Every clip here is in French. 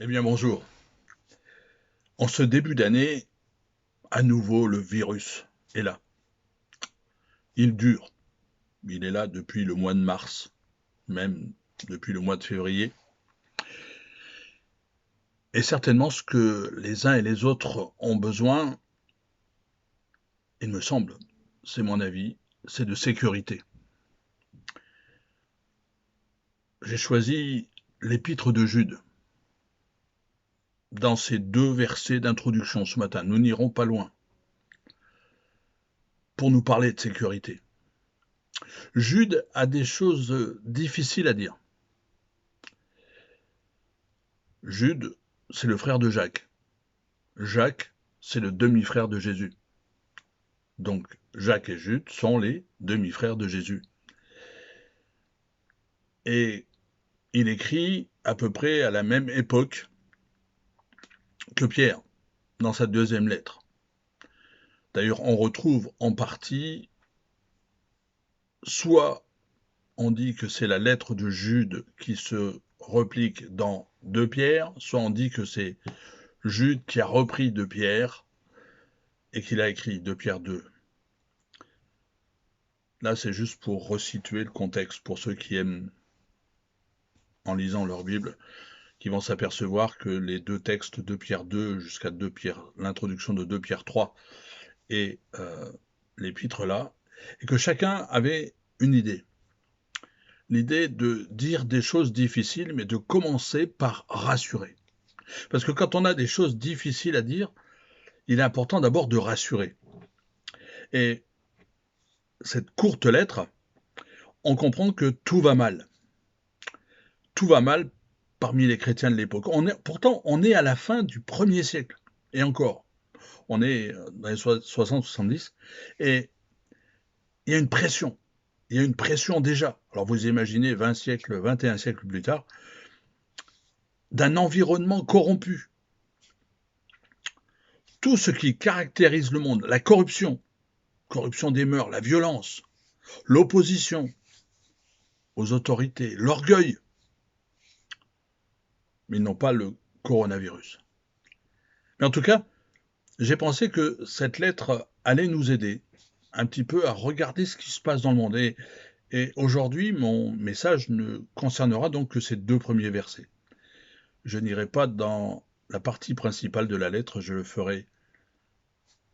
Eh bien bonjour. En ce début d'année, à nouveau le virus est là. Il dure. Il est là depuis le mois de mars, même depuis le mois de février. Et certainement ce que les uns et les autres ont besoin, il me semble, c'est mon avis, c'est de sécurité. J'ai choisi l'épître de Jude dans ces deux versets d'introduction ce matin. Nous n'irons pas loin pour nous parler de sécurité. Jude a des choses difficiles à dire. Jude, c'est le frère de Jacques. Jacques, c'est le demi-frère de Jésus. Donc Jacques et Jude sont les demi-frères de Jésus. Et il écrit à peu près à la même époque que Pierre, dans sa deuxième lettre. D'ailleurs, on retrouve en partie, soit on dit que c'est la lettre de Jude qui se replique dans 2 Pierre, soit on dit que c'est Jude qui a repris de Pierre et qu'il a écrit 2 Pierre 2. Là, c'est juste pour resituer le contexte pour ceux qui aiment, en lisant leur Bible, qui vont s'apercevoir que les deux textes de Pierre 2 jusqu'à 2 Pierre, l'introduction de 2 Pierre 3 et l'épître là, et que chacun avait une idée. L'idée de dire des choses difficiles, mais de commencer par rassurer. Parce que quand on a des choses difficiles à dire, il est important d'abord de rassurer. Et cette courte lettre, on comprend que tout va mal. Tout va mal parmi les chrétiens de l'époque. Pourtant, on est à la fin du 1er siècle. Et encore, on est dans les 60-70, et il y a une pression. Il y a une pression déjà. Alors vous imaginez 20 siècles, 21 siècles plus tard, d'un environnement corrompu. Tout ce qui caractérise le monde, la corruption, corruption des mœurs, la violence, l'opposition aux autorités, l'orgueil, mais non pas le coronavirus. Mais en tout cas, j'ai pensé que cette lettre allait nous aider un petit peu à regarder ce qui se passe dans le monde. Et aujourd'hui, mon message ne concernera donc que ces 2 premiers versets. Je n'irai pas dans la partie principale de la lettre, je le ferai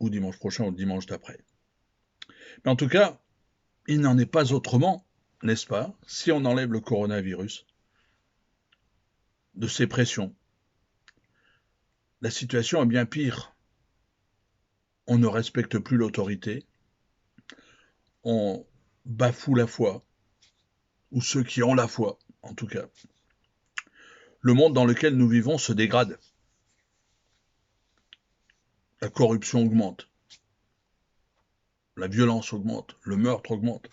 ou dimanche prochain ou dimanche d'après. Mais en tout cas, il n'en est pas autrement, n'est-ce pas, si on enlève le coronavirus, de ces pressions. La situation est bien pire. On ne respecte plus l'autorité, on bafoue la foi, ou ceux qui ont la foi, en tout cas. Le monde dans lequel nous vivons se dégrade. La corruption augmente, la violence augmente, le meurtre augmente.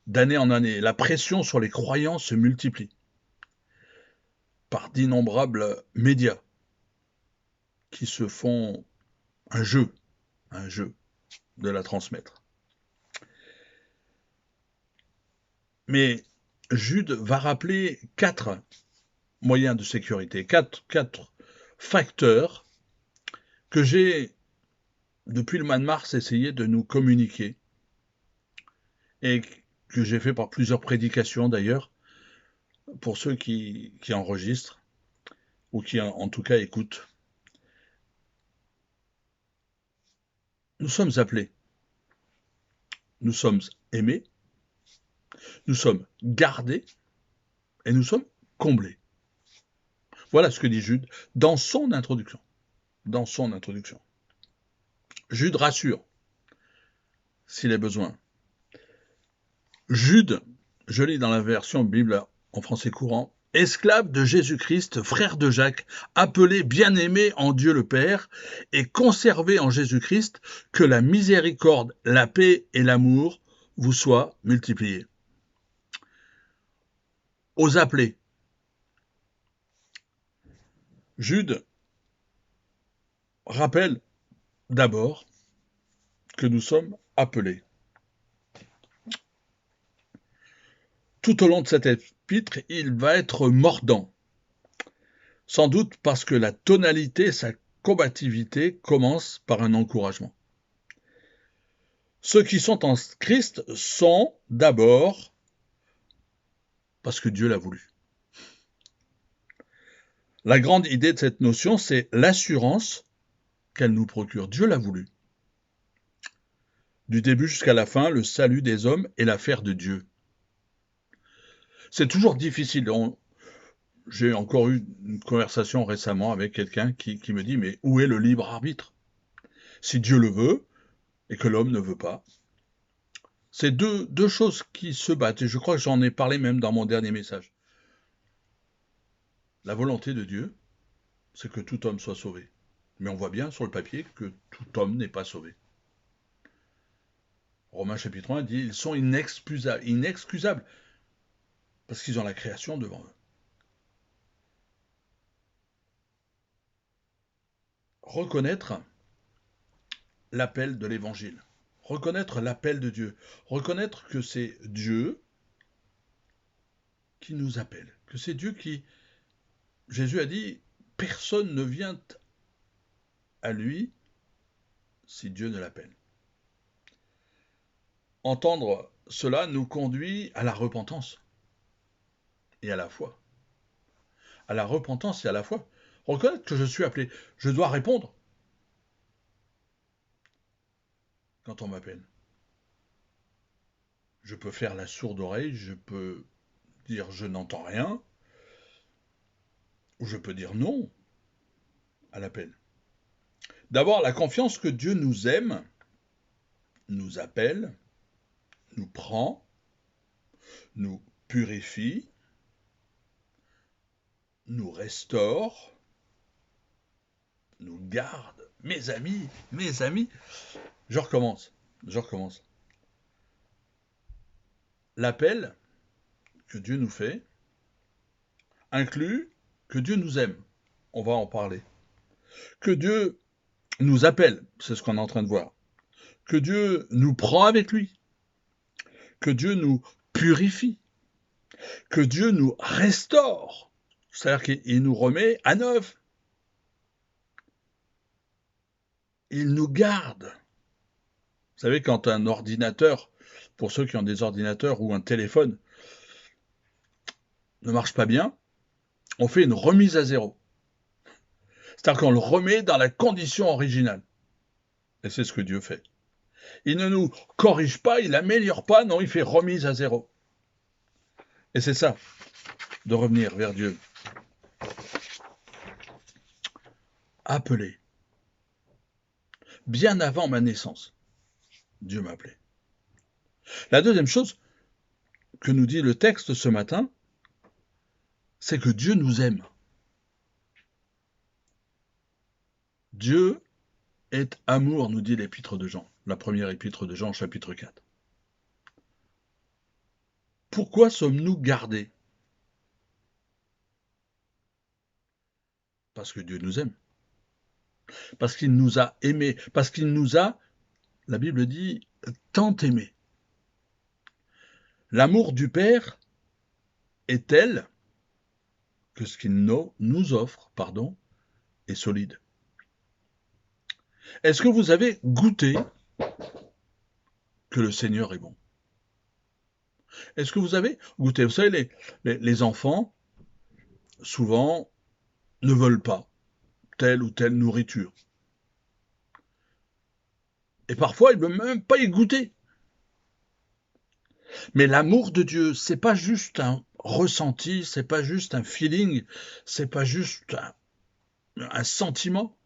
D'année en année, la pression sur les croyants se multiplie par d'innombrables médias qui se font un jeu de la transmettre. Mais Jude va rappeler 4 moyens de sécurité, 4 facteurs que j'ai, depuis le mois de mars, essayé de nous communiquer et que j'ai fait par plusieurs prédications d'ailleurs, pour ceux qui enregistrent ou qui en tout cas écoutent. Nous sommes appelés, nous sommes aimés, nous sommes gardés et nous sommes comblés. Voilà ce que dit Jude dans son introduction. Dans son introduction. Jude rassure s'il est besoin. Jude, je lis dans la version Bible en français courant, esclave de Jésus-Christ, frère de Jacques, appelé bien-aimé en Dieu le Père, et conservé en Jésus-Christ, que la miséricorde, la paix et l'amour vous soient multipliés. Aux appelés. Jude rappelle d'abord que nous sommes appelés. Tout au long de cet épître, il va être mordant. Sans doute parce que la tonalité, sa combativité commence par un encouragement. Ceux qui sont en Christ sont d'abord parce que Dieu l'a voulu. La grande idée de cette notion, c'est l'assurance qu'elle nous procure. Dieu l'a voulu. Du début jusqu'à la fin, le salut des hommes est l'affaire de Dieu. C'est toujours difficile. J'ai encore eu une conversation récemment avec quelqu'un qui me dit, mais où est le libre arbitre? Si Dieu le veut et que l'homme ne veut pas. C'est deux choses qui se battent, et je crois que j'en ai parlé même dans mon dernier message. La volonté de Dieu, c'est que tout homme soit sauvé. Mais on voit bien sur le papier que tout homme n'est pas sauvé. Romains chapitre 1 dit, ils sont inexcusables parce qu'ils ont la création devant eux. Reconnaître l'appel de l'évangile, reconnaître l'appel de Dieu, reconnaître que c'est Dieu qui nous appelle, que c'est Dieu qui, Jésus a dit, personne ne vient à lui si Dieu ne l'appelle. Entendre cela nous conduit à la repentance et à la foi. À la repentance et à la foi. Reconnaître que je suis appelé, je dois répondre quand on m'appelle. Je peux faire la sourde oreille, je peux dire je n'entends rien, ou je peux dire non à l'appel. D'avoir la confiance que Dieu nous aime, nous appelle, nous prend, nous purifie, nous restaure, nous garde. Mes amis, je recommence. L'appel que Dieu nous fait inclut que Dieu nous aime. On va en parler. Que Dieu nous appelle, c'est ce qu'on est en train de voir. Que Dieu nous prend avec lui. Que Dieu nous purifie. Que Dieu nous restaure. C'est-à-dire qu'il nous remet à neuf. Il nous garde. Vous savez, quand un ordinateur, pour ceux qui ont des ordinateurs ou un téléphone, ne marche pas bien, on fait une remise à zéro. C'est-à-dire qu'on le remet dans la condition originale. Et c'est ce que Dieu fait. Il ne nous corrige pas, il n'améliore pas, non, il fait remise à zéro. Et c'est ça, de revenir vers Dieu. Appelé. Bien avant ma naissance, Dieu m'appelait. La deuxième chose que nous dit le texte ce matin, c'est que Dieu nous aime. Dieu est amour, nous dit l'épître de Jean, la première épître de Jean, chapitre 4. Pourquoi sommes-nous gardés? Parce que Dieu nous aime. Parce qu'il nous a aimés. Parce qu'il nous a, la Bible dit, tant aimés. L'amour du Père est tel que ce qu'il nous offre, est solide. Est-ce que vous avez goûté que le Seigneur est bon? Est-ce que vous avez goûté? Vous savez, les enfants, souvent, ne veulent pas telle ou telle nourriture. Et parfois, ils ne veulent même pas y goûter. Mais l'amour de Dieu, c'est pas juste un ressenti, c'est pas juste un feeling, c'est pas juste un sentiment.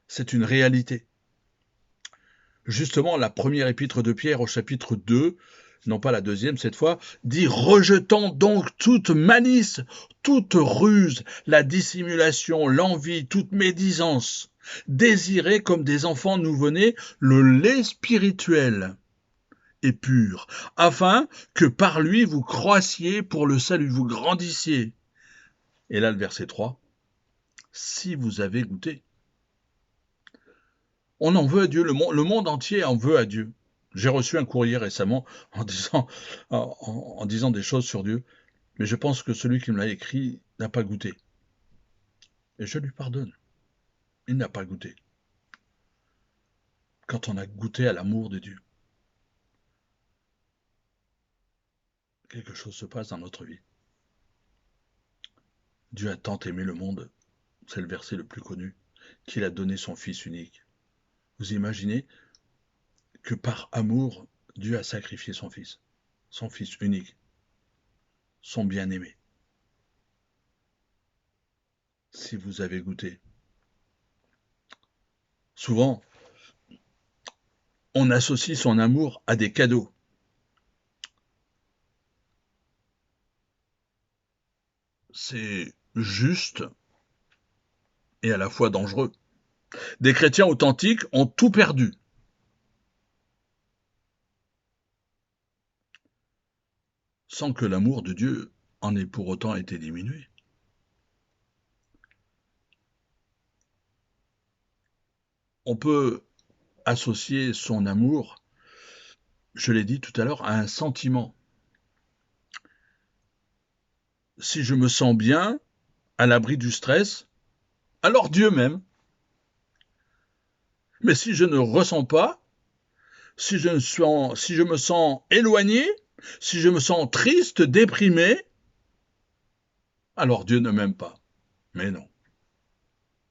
C'est une réalité. Justement, la première épître de Pierre au chapitre 2, non pas la deuxième cette fois, dit « Rejetons donc toute malice, toute ruse, la dissimulation, l'envie, toute médisance. Désirez comme des enfants nouveau-nés le lait spirituel et pur, afin que par lui vous croissiez pour le salut, vous grandissiez. » Et là le verset 3, « Si vous avez goûté. » On en veut à Dieu, le monde entier en veut à Dieu. J'ai reçu un courrier récemment en disant des choses sur Dieu, mais je pense que celui qui me l'a écrit n'a pas goûté. Et je lui pardonne. Il n'a pas goûté. Quand on a goûté à l'amour de Dieu, quelque chose se passe dans notre vie. Dieu a tant aimé le monde, c'est le verset le plus connu, qu'il a donné son Fils unique. Vous imaginez que par amour, Dieu a sacrifié son Fils unique, son bien-aimé. Si vous avez goûté, souvent, on associe son amour à des cadeaux. C'est juste et à la fois dangereux. Des chrétiens authentiques ont tout perdu. Sans que l'amour de Dieu en ait pour autant été diminué. On peut associer son amour, je l'ai dit tout à l'heure, à un sentiment. Si je me sens bien, à l'abri du stress, alors Dieu m'aime. Mais si je ne ressens pas, si je me sens éloigné, si je me sens triste, déprimé, alors Dieu ne m'aime pas. Mais non,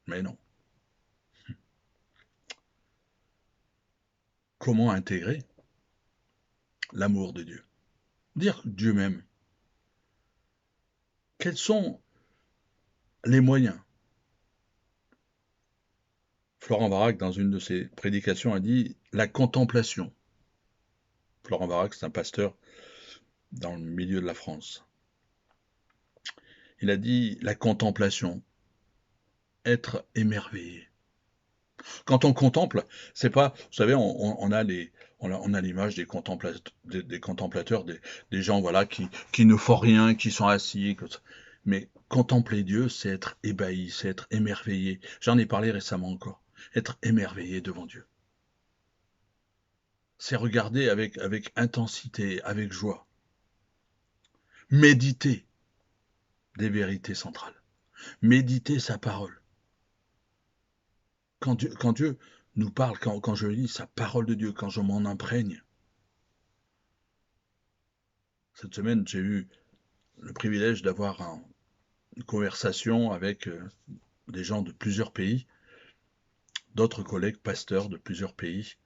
mais non. Comment intégrer l'amour de Dieu? Dire que Dieu m'aime. Quels sont les moyens? Florent Varac, dans une de ses prédications, a dit la contemplation. Florent Varac, c'est un pasteur dans le milieu de la France. Il a dit la contemplation, être émerveillé. Quand on contemple, c'est pas, vous savez, on a l'image des contemplateurs, des gens voilà qui ne font rien, qui sont assis. Mais contempler Dieu, c'est être ébahi, c'est être émerveillé. J'en ai parlé récemment encore. Être émerveillé devant Dieu. C'est regarder avec intensité, avec joie. Méditer des vérités centrales. Méditer sa parole. Quand Dieu nous parle, quand je lis sa parole de Dieu, quand je m'en imprègne. Cette semaine, j'ai eu le privilège d'avoir une conversation avec des gens de plusieurs pays, d'autres collègues pasteurs de plusieurs pays.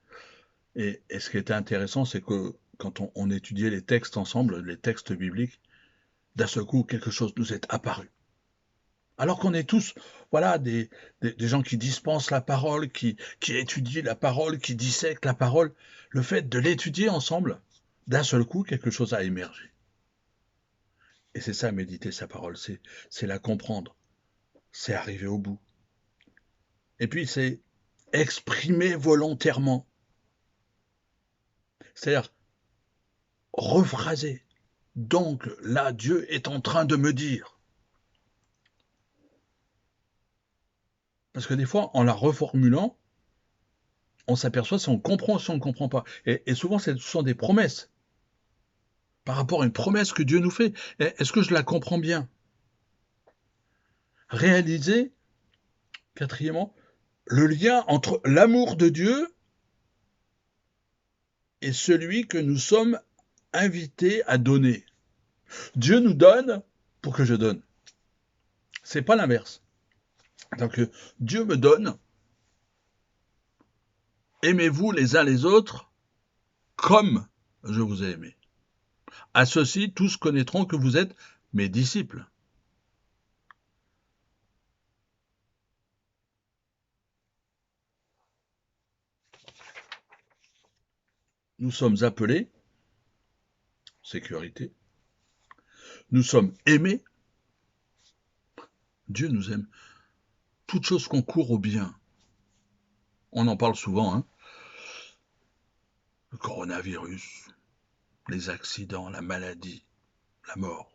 Et ce qui était intéressant, c'est que quand on étudiait les textes ensemble, les textes bibliques, d'un seul coup, quelque chose nous est apparu. Alors qu'on est tous, voilà, des gens qui dispensent la parole, qui étudient la parole, qui dissèquent la parole, le fait de l'étudier ensemble, d'un seul coup, quelque chose a émergé. Et c'est ça, méditer sa parole, c'est la comprendre, c'est arriver au bout. Et puis, c'est exprimer volontairement, c'est-à-dire rephraser. Donc, là, Dieu est en train de me dire. Parce que des fois, en la reformulant, on s'aperçoit si on comprend ou si on ne comprend pas. Et souvent, ce sont des promesses. Par rapport à une promesse que Dieu nous fait. Est-ce que je la comprends bien? Réaliser, quatrièmement, le lien entre l'amour de Dieu et celui que nous sommes invités à donner. Dieu nous donne pour que je donne. C'est pas l'inverse. Donc Dieu me donne, aimez-vous les uns les autres comme je vous ai aimé. À ceci, tous connaîtront que vous êtes mes disciples. Nous sommes appelés, sécurité, nous sommes aimés, Dieu nous aime. Toute chose concourt au bien. On en parle souvent, hein. Le coronavirus, les accidents, la maladie, la mort.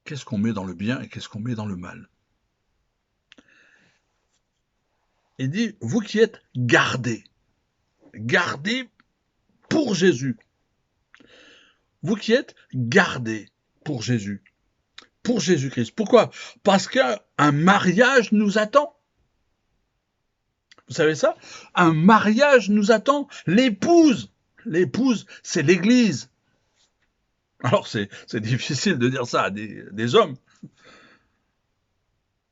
Qu'est-ce qu'on met dans le bien et qu'est-ce qu'on met dans le mal? Il dit, vous qui êtes gardés pour Jésus. Vous qui êtes gardés. pour Jésus, pour Jésus-Christ. Pourquoi? Parce qu'un mariage nous attend. Vous savez ça? Un mariage nous attend. L'épouse, c'est l'Église. Alors c'est difficile de dire ça à des hommes.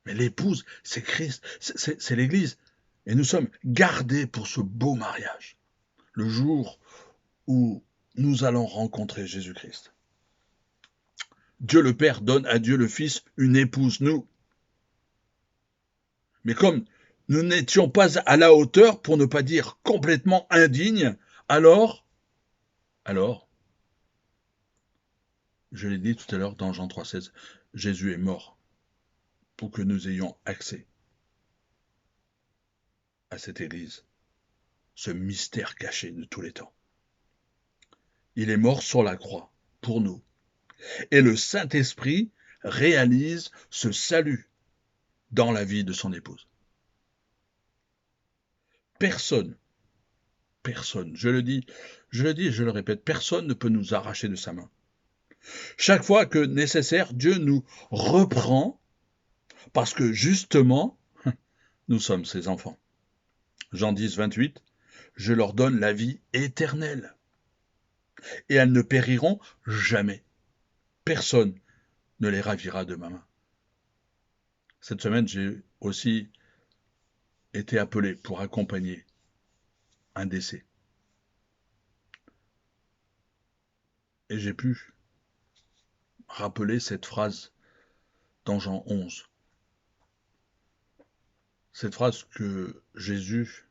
Mais l'épouse, c'est Christ, c'est l'Église. Et nous sommes gardés pour ce beau mariage. Le jour où nous allons rencontrer Jésus-Christ. Dieu le Père donne à Dieu le Fils une épouse, nous. Mais comme nous n'étions pas à la hauteur, pour ne pas dire complètement indignes, alors, je l'ai dit tout à l'heure dans Jean 3,16, Jésus est mort pour que nous ayons accès à cette Église, ce mystère caché de tous les temps. Il est mort sur la croix pour nous. Et le Saint-Esprit réalise ce salut dans la vie de son épouse. Personne, je le dis et je le répète, personne ne peut nous arracher de sa main. Chaque fois que nécessaire, Dieu nous reprend parce que justement, nous sommes ses enfants. Jean 10, 28, je leur donne la vie éternelle et elles ne périront jamais. Personne ne les ravira de ma main. Cette semaine, j'ai aussi été appelé pour accompagner un décès. Et j'ai pu rappeler cette phrase dans Jean 11. Cette phrase que Jésus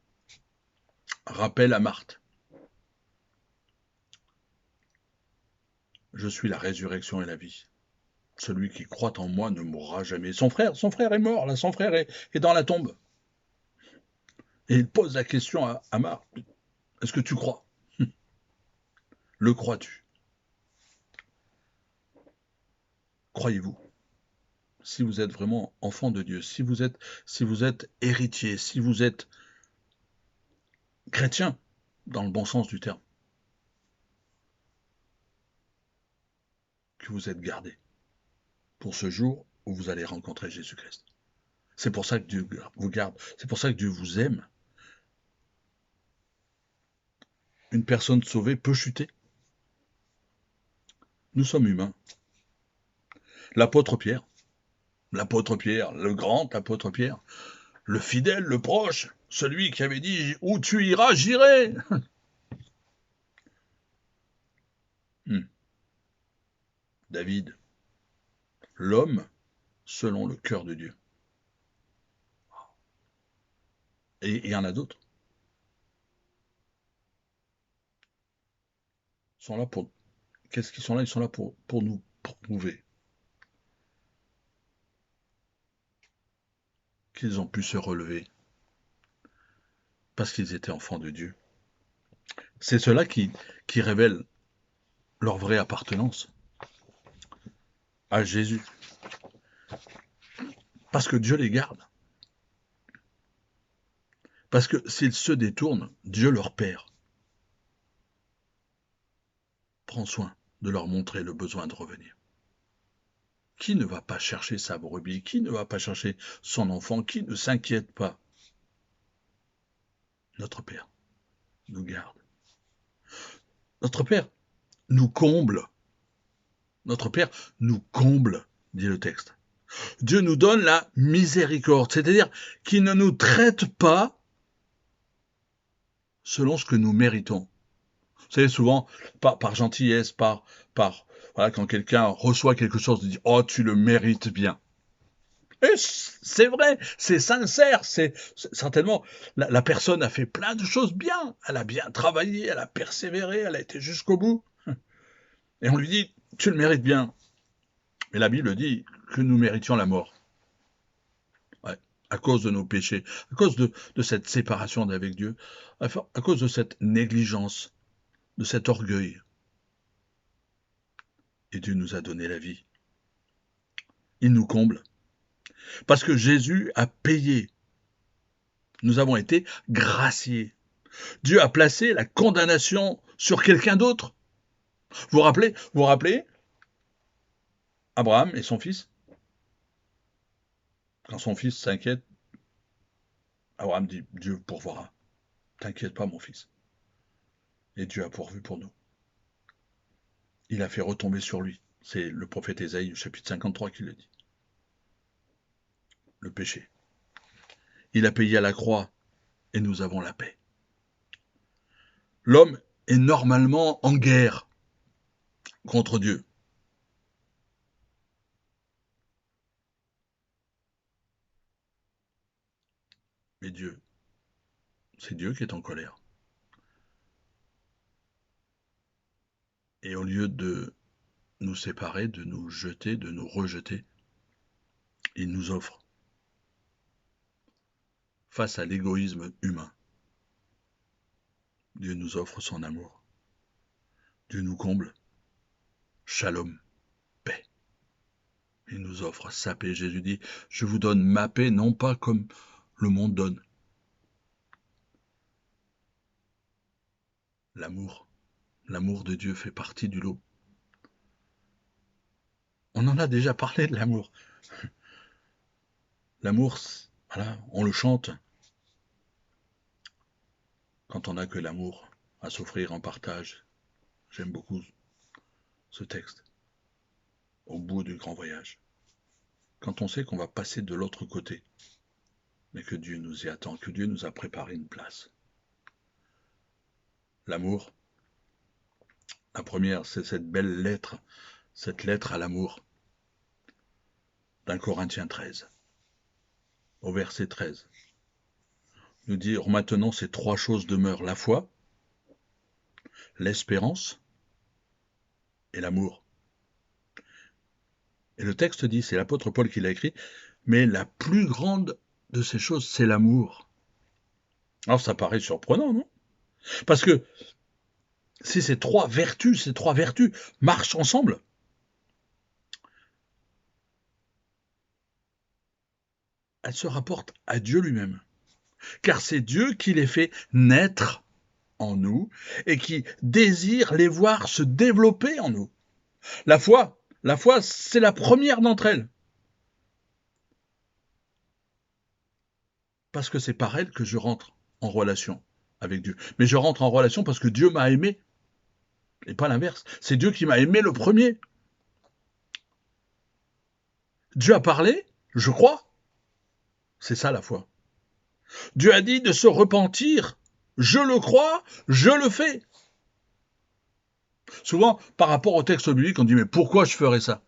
rappelle à Marthe. Je suis la résurrection et la vie. Celui qui croit en moi ne mourra jamais. Son frère est mort, là, son frère est dans la tombe. Et il pose la question à Marthe. Est-ce que tu crois? Le crois-tu? Croyez-vous? Si vous êtes vraiment enfant de Dieu, si vous êtes héritier, si vous êtes chrétien, dans le bon sens du terme, que vous êtes gardé pour ce jour où vous allez rencontrer Jésus-Christ. C'est pour ça que Dieu vous garde, c'est pour ça que Dieu vous aime. Une personne sauvée peut chuter. Nous sommes humains. L'apôtre Pierre, le grand apôtre Pierre, le fidèle, le proche, celui qui avait dit « Où tu iras, j'irai ». David, l'homme selon le cœur de Dieu. Et il y en a d'autres. Ils sont là pour... Qu'est-ce qu'ils sont là? Ils sont là pour nous prouver qu'ils ont pu se relever parce qu'ils étaient enfants de Dieu. C'est cela qui révèle leur vraie appartenance à Jésus. Parce que Dieu les garde. Parce que s'ils se détournent, Dieu leur Père prend soin de leur montrer le besoin de revenir. Qui ne va pas chercher sa brebis? Qui ne va pas chercher son enfant? Qui ne s'inquiète pas? Notre Père nous garde. Notre Père nous comble. Notre Père nous comble, dit le texte. Dieu nous donne la miséricorde, c'est-à-dire qu'il ne nous traite pas selon ce que nous méritons. Vous savez, souvent, par gentillesse, voilà, quand quelqu'un reçoit quelque chose, il dit « Oh, tu le mérites bien ». Et c'est vrai, c'est sincère, c'est certainement, la personne a fait plein de choses bien, elle a bien travaillé, elle a persévéré, elle a été jusqu'au bout. Et on lui dit « Tu le mérites bien ». Mais la Bible dit que nous méritions la mort. Ouais, à cause de nos péchés, à cause de cette séparation d'avec Dieu, à cause de cette négligence, de cet orgueil. Et Dieu nous a donné la vie. Il nous comble. Parce que Jésus a payé. Nous avons été graciés. Dieu a placé la condamnation sur quelqu'un d'autre. Vous vous rappelez Abraham et son fils. Quand son fils s'inquiète, Abraham dit, Dieu pourvoira. T'inquiète pas, mon fils. Et Dieu a pourvu pour nous. Il a fait retomber sur lui. C'est le prophète Ésaïe, chapitre 53, qui le dit. Le péché. Il a payé à la croix et nous avons la paix. L'homme est normalement en guerre contre Dieu. Mais Dieu, c'est Dieu qui est en colère. Et au lieu de nous séparer, de nous jeter, de nous rejeter, il nous offre, face à l'égoïsme humain, Dieu nous offre son amour. Dieu nous comble, shalom, paix. Il nous offre sa paix. Jésus dit, je vous donne ma paix, non pas comme le monde donne. L'amour de Dieu fait partie du lot. On en a déjà parlé de l'amour. L'amour, voilà, on le chante. Quand on n'a que l'amour à s'offrir en partage. J'aime beaucoup ce texte. Au bout du grand voyage. Quand on sait qu'on va passer de l'autre côté, mais que Dieu nous y attend, que Dieu nous a préparé une place. L'amour, la première, c'est cette belle lettre, cette lettre à l'amour d'un Corinthiens 13, au verset 13. Nous dit, maintenant ces trois choses demeurent, la foi, l'espérance et l'amour. Et le texte dit, c'est l'apôtre Paul qui l'a écrit, mais la plus grande de ces choses, c'est l'amour. Alors ça paraît surprenant, non? Parce que si ces trois vertus marchent ensemble, elles se rapportent à Dieu lui-même. Car c'est Dieu qui les fait naître en nous et qui désire les voir se développer en nous. La foi, c'est la première d'entre elles. Parce que c'est par elle que je rentre en relation avec Dieu. Mais je rentre en relation parce que Dieu m'a aimé. Et pas l'inverse. C'est Dieu qui m'a aimé le premier. Dieu a parlé, je crois. C'est ça la foi. Dieu a dit de se repentir. Je le crois, je le fais. Souvent, par rapport au texte biblique, on dit, mais pourquoi je ferais ça?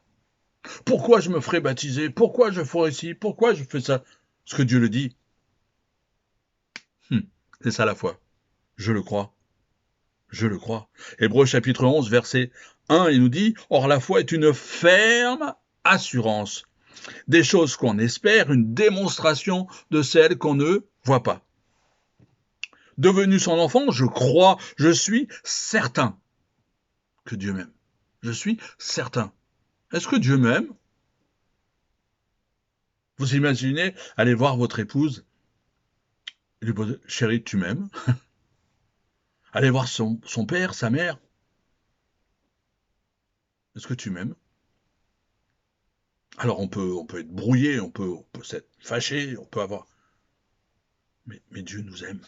Pourquoi je me ferais baptiser? Pourquoi je ferais ci? Pourquoi je fais ça? Ce que Dieu le dit. C'est ça la foi. Je le crois. Je le crois. Hébreux chapitre 11, verset 1, il nous dit, or la foi est une ferme assurance des choses qu'on espère, une démonstration de celles qu'on ne voit pas. Devenu son enfant, je crois, je suis certain que Dieu m'aime. Je suis certain. Est-ce que Dieu m'aime? Vous imaginez aller voir votre épouse et lui poser, chérie, tu m'aimes? Aller voir son père, sa mère. Est-ce que tu m'aimes? Alors on peut être brouillé, on peut s'être fâché, on peut avoir... Mais Dieu nous aime.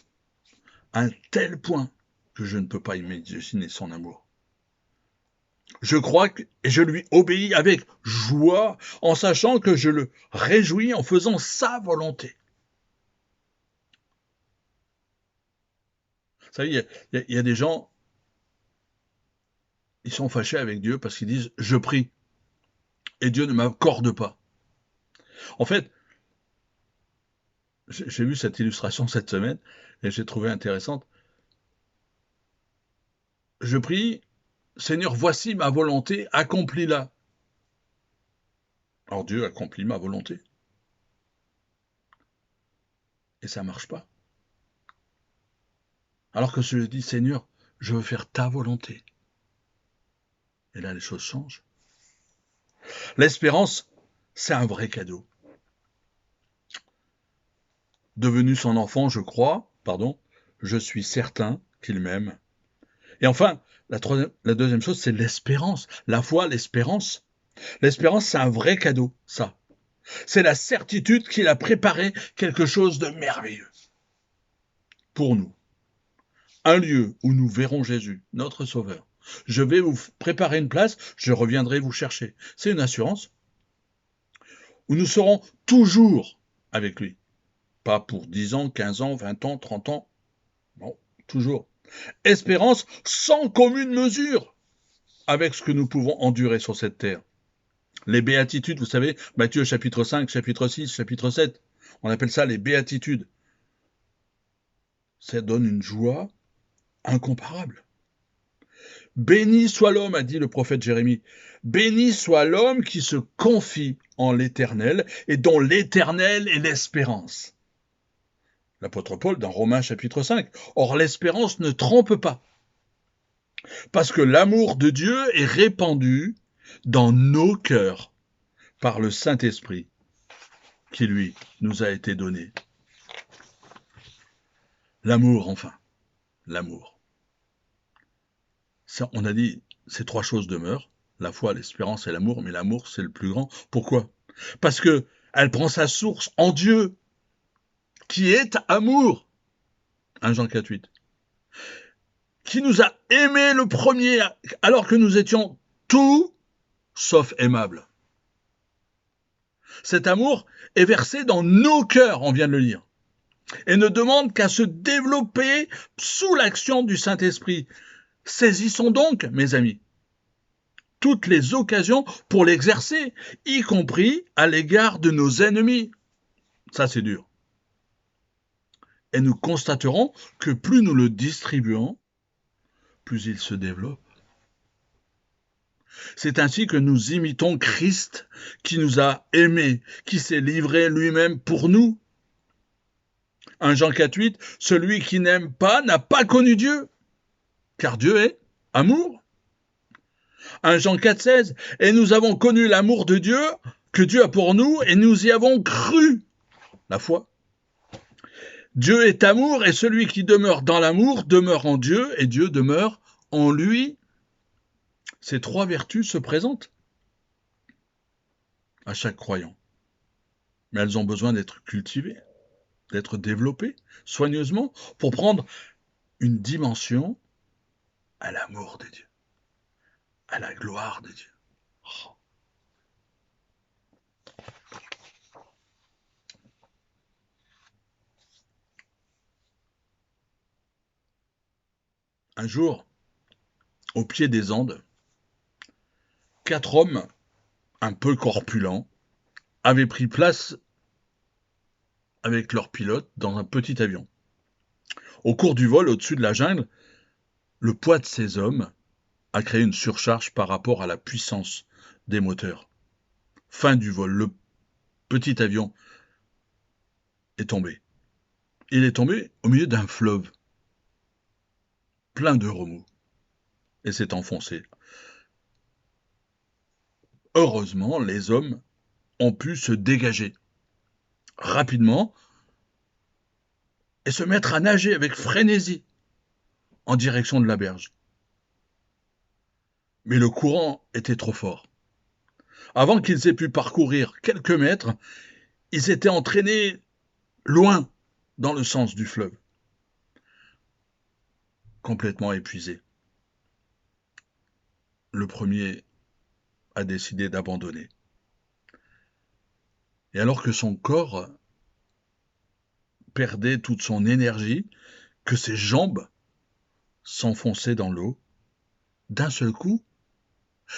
À un tel point que je ne peux pas imaginer son amour. Je crois et je lui obéis avec joie, en sachant que je le réjouis en faisant sa volonté. Vous savez, il y a des gens, ils sont fâchés avec Dieu parce qu'ils disent « je prie » et Dieu ne m'accorde pas. En fait, j'ai vu cette illustration cette semaine et j'ai trouvé intéressante. Je prie, Seigneur, voici ma volonté, accomplis-la. Alors Dieu accomplit ma volonté. Et ça ne marche pas. Alors que je dis, Seigneur, je veux faire ta volonté. Et là, les choses changent. L'espérance, c'est un vrai cadeau. Devenu son enfant, je suis certain qu'il m'aime. Et enfin, la deuxième chose, c'est l'espérance. La foi, l'espérance. L'espérance, c'est un vrai cadeau, ça. C'est la certitude qu'il a préparé quelque chose de merveilleux pour nous. Un lieu où nous verrons Jésus, notre Sauveur. Je vais vous préparer une place, je reviendrai vous chercher. C'est une assurance où nous serons toujours avec lui. Pas pour 10 ans, 15 ans, 20 ans, 30 ans. Non, toujours. Espérance sans commune mesure avec ce que nous pouvons endurer sur cette terre. Les béatitudes, vous savez, Matthieu chapitre 5, chapitre 6, chapitre 7, on appelle ça les béatitudes. Ça donne une joie incomparable. Béni soit l'homme, a dit le prophète Jérémie. Béni soit l'homme qui se confie en l'Éternel et dont l'Éternel est l'espérance. L'apôtre Paul dans Romains chapitre 5. Or l'espérance ne trompe pas, parce que l'amour de Dieu est répandu dans nos cœurs par le Saint-Esprit qui, lui, nous a été donné. L'amour, enfin, l'amour. Ça, on a dit, ces trois choses demeurent, la foi, l'espérance et l'amour, mais l'amour, c'est le plus grand. Pourquoi? Parce que elle prend sa source en Dieu, qui est amour. 1 Jean 4,8. Qui nous a aimés le premier, alors que nous étions tout sauf aimables. Cet amour est versé dans nos cœurs, on vient de le lire, et ne demande qu'à se développer sous l'action du Saint-Esprit. Saisissons donc, mes amis, toutes les occasions pour l'exercer, y compris à l'égard de nos ennemis. Ça, c'est dur. Et nous constaterons que plus nous le distribuons, plus il se développe. C'est ainsi que nous imitons Christ qui nous a aimés, qui s'est livré lui-même pour nous. 1 Jean 4,8, celui qui n'aime pas n'a pas connu Dieu, car Dieu est amour. 1 Jean 4,16, et nous avons connu l'amour de Dieu que Dieu a pour nous, et nous y avons cru. La foi. Dieu est amour, et celui qui demeure dans l'amour demeure en Dieu, et Dieu demeure en lui. Ces trois vertus se présentent à chaque croyant. Mais elles ont besoin d'être cultivées, d'être développées soigneusement pour prendre une dimension à l'amour de Dieu, à la gloire de Dieu. Oh. Un jour, au pied des Andes, 4 hommes, un peu corpulents, avaient pris place avec leur pilote dans un petit avion. Au cours du vol au-dessus de la jungle, le poids de ces hommes a créé une surcharge par rapport à la puissance des moteurs. Fin du vol, le petit avion est tombé. Il est tombé au milieu d'un fleuve plein de remous et s'est enfoncé. Heureusement, les hommes ont pu se dégager rapidement et se mettre à nager avec frénésie en direction de la berge. Mais le courant était trop fort. Avant qu'ils aient pu parcourir quelques mètres, ils étaient entraînés loin dans le sens du fleuve, complètement épuisés. Le premier a décidé d'abandonner. Et alors que son corps perdait toute son énergie, que ses jambes s'enfonçaient dans l'eau, d'un seul coup,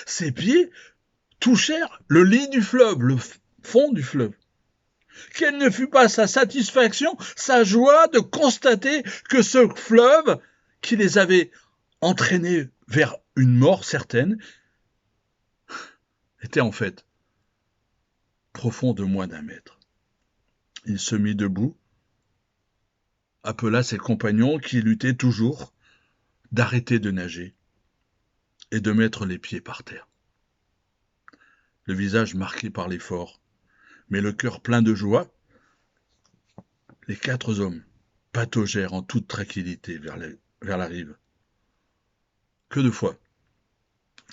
ses pieds touchèrent le lit du fleuve, le fond du fleuve. Quelle ne fut pas sa satisfaction, sa joie de constater que ce fleuve qui les avait entraînés vers une mort certaine était en fait profond de moins d'1 mètre. Il se mit debout, appela ses compagnons qui luttaient toujours d'arrêter de nager et de mettre les pieds par terre. Le visage marqué par l'effort, mais le cœur plein de joie, les 4 hommes pataugèrent en toute tranquillité vers la rive. Que de fois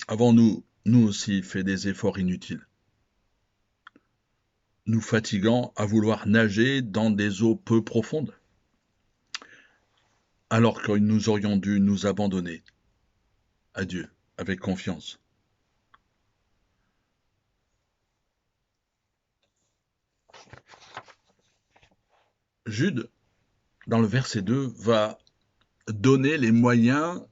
avons-nous nous aussi, fait des efforts inutiles, nous fatiguant à vouloir nager dans des eaux peu profondes, alors que nous aurions dû nous abandonner à Dieu avec confiance. Jude, dans le verset 2, va donner les moyens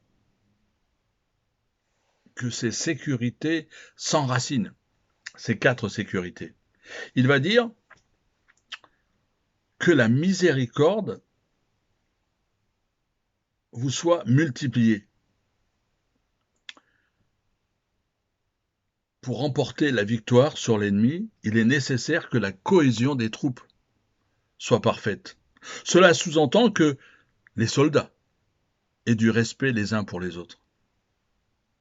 que ces sécurités s'enracinent, ces 4 sécurités. Il va dire que la miséricorde vous soit multipliée. Pour remporter la victoire sur l'ennemi, il est nécessaire que la cohésion des troupes soit parfaite. Cela sous-entend que les soldats aient du respect les uns pour les autres,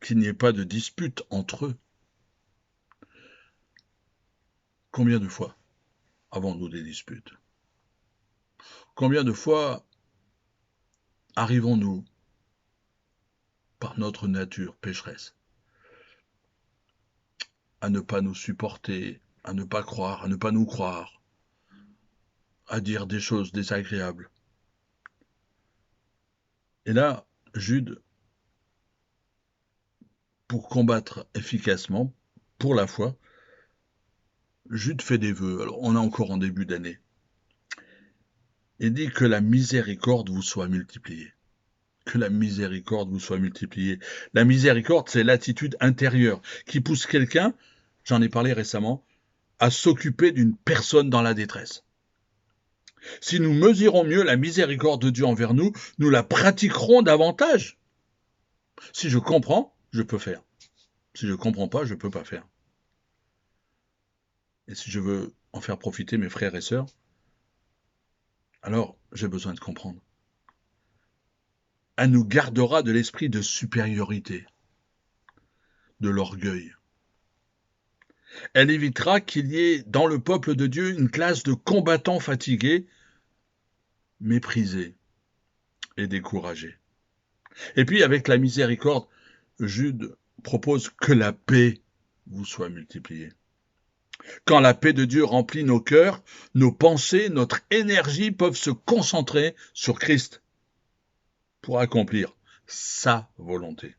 qu'il n'y ait pas de dispute entre eux. Combien de fois avons-nous des disputes? Combien de fois arrivons-nous, par notre nature pécheresse, à ne pas nous supporter, à ne pas croire, à ne pas nous croire, à dire des choses désagréables? Et là, Jude, pour combattre efficacement, pour la foi, Jude fait des vœux. Alors, on est encore en début d'année. Il dit que la miséricorde vous soit multipliée. Que la miséricorde vous soit multipliée. La miséricorde, c'est l'attitude intérieure qui pousse quelqu'un, j'en ai parlé récemment, à s'occuper d'une personne dans la détresse. Si nous mesurons mieux la miséricorde de Dieu envers nous, nous la pratiquerons davantage. Si je comprends, je peux faire. Si je ne comprends pas, je ne peux pas faire. Et si je veux en faire profiter mes frères et sœurs, alors j'ai besoin de comprendre. Elle nous gardera de l'esprit de supériorité, de l'orgueil. Elle évitera qu'il y ait dans le peuple de Dieu une classe de combattants fatigués, méprisés et découragés. Et puis avec la miséricorde, Jude propose que la paix vous soit multipliée. Quand la paix de Dieu remplit nos cœurs, nos pensées, notre énergie peuvent se concentrer sur Christ pour accomplir sa volonté.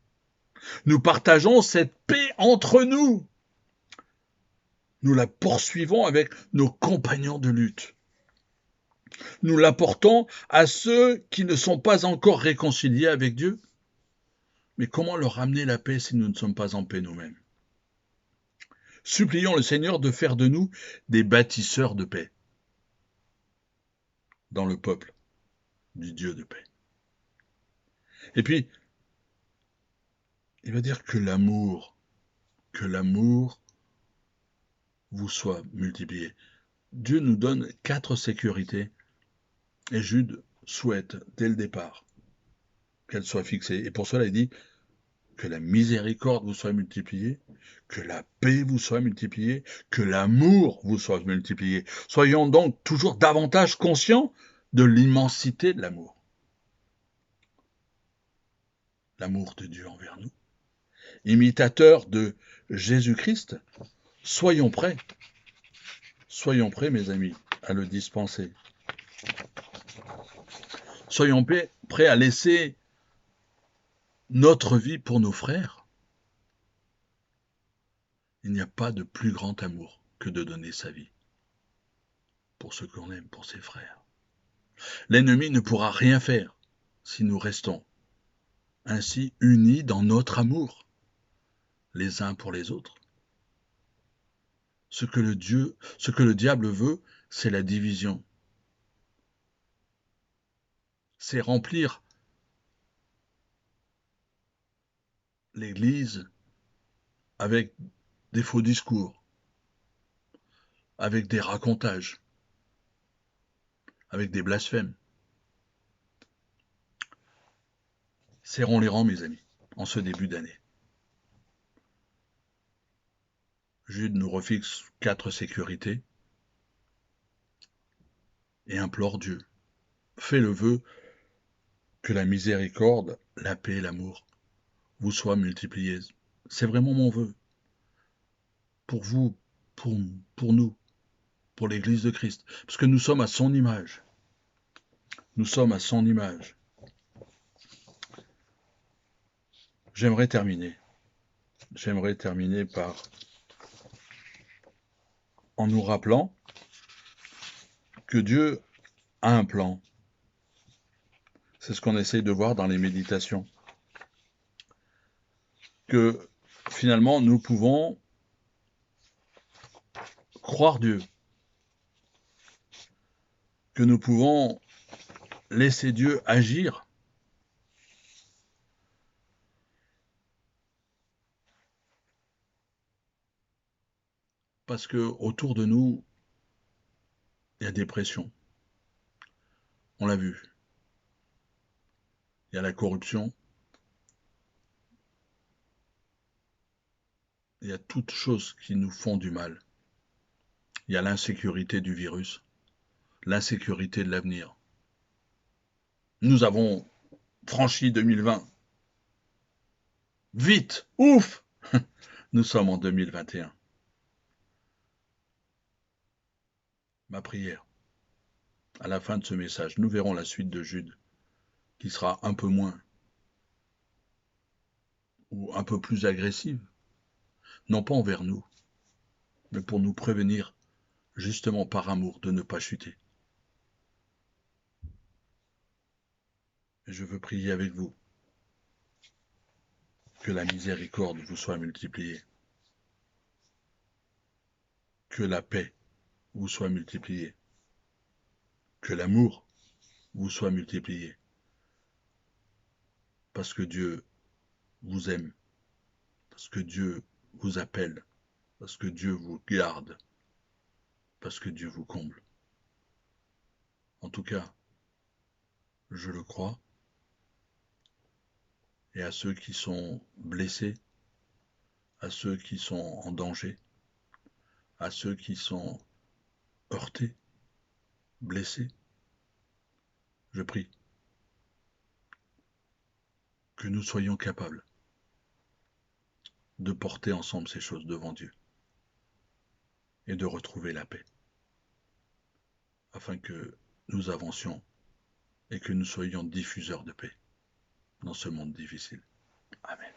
Nous partageons cette paix entre nous. Nous la poursuivons avec nos compagnons de lutte. Nous l'apportons à ceux qui ne sont pas encore réconciliés avec Dieu. Mais comment leur ramener la paix si nous ne sommes pas en paix nous-mêmes? Supplions le Seigneur de faire de nous des bâtisseurs de paix dans le peuple du Dieu de paix. Et puis, il va dire que l'amour vous soit multiplié. Dieu nous donne 4 sécurités et Jude souhaite, dès le départ, qu'elles soient fixées. Et pour cela, il dit que la miséricorde vous soit multipliée, que la paix vous soit multipliée, que l'amour vous soit multiplié. Soyons donc toujours davantage conscients de l'immensité de l'amour. L'amour de Dieu envers nous. Imitateurs de Jésus-Christ, soyons prêts, mes amis, à le dispenser. Soyons prêts à laisser notre vie pour nos frères. Il n'y a pas de plus grand amour que de donner sa vie pour ceux qu'on aime, pour ses frères. L'ennemi ne pourra rien faire si nous restons ainsi unis dans notre amour, les uns pour les autres. Ce que le diable veut, c'est la division. C'est remplir l'Église avec des faux discours, avec des racontages, avec des blasphèmes. Serrons les rangs, mes amis, en ce début d'année. Jude nous refixe 4 sécurités et implore Dieu. Fais le vœu que la miséricorde, la paix et l'amour vous soient multipliés. C'est vraiment mon vœu. pour vous, pour nous, pour l'Église de Christ, parce que nous sommes à son image. Nous sommes à son image. J'aimerais terminer en nous rappelant que Dieu a un plan. C'est ce qu'on essaye de voir dans les méditations. Que finalement, nous pouvons croire Dieu. Que nous pouvons laisser Dieu agir. Parce que autour de nous, il y a des pressions. On l'a vu. Il y a la corruption. Il y a toutes choses qui nous font du mal. Il y a l'insécurité du virus, l'insécurité de l'avenir. Nous avons franchi 2020. Vite, ouf. Nous sommes en 2021. Ma prière, à la fin de ce message, nous verrons la suite de Jude, qui sera un peu moins, ou un peu plus agressive, non pas envers nous, mais pour nous prévenir, justement par amour, de ne pas chuter. Et je veux prier avec vous, que la miséricorde vous soit multipliée, que la paix vous soit multipliée, que l'amour vous soit multiplié, parce que Dieu vous aime, parce que Dieu vous appelle, parce que Dieu vous garde, parce que Dieu vous comble. En tout cas, je le crois, et à ceux qui sont blessés, à ceux qui sont en danger, à ceux qui sont heurtés, blessés, je prie que nous soyons capables de porter ensemble ces choses devant Dieu et de retrouver la paix, afin que nous avancions et que nous soyons diffuseurs de paix dans ce monde difficile. Amen.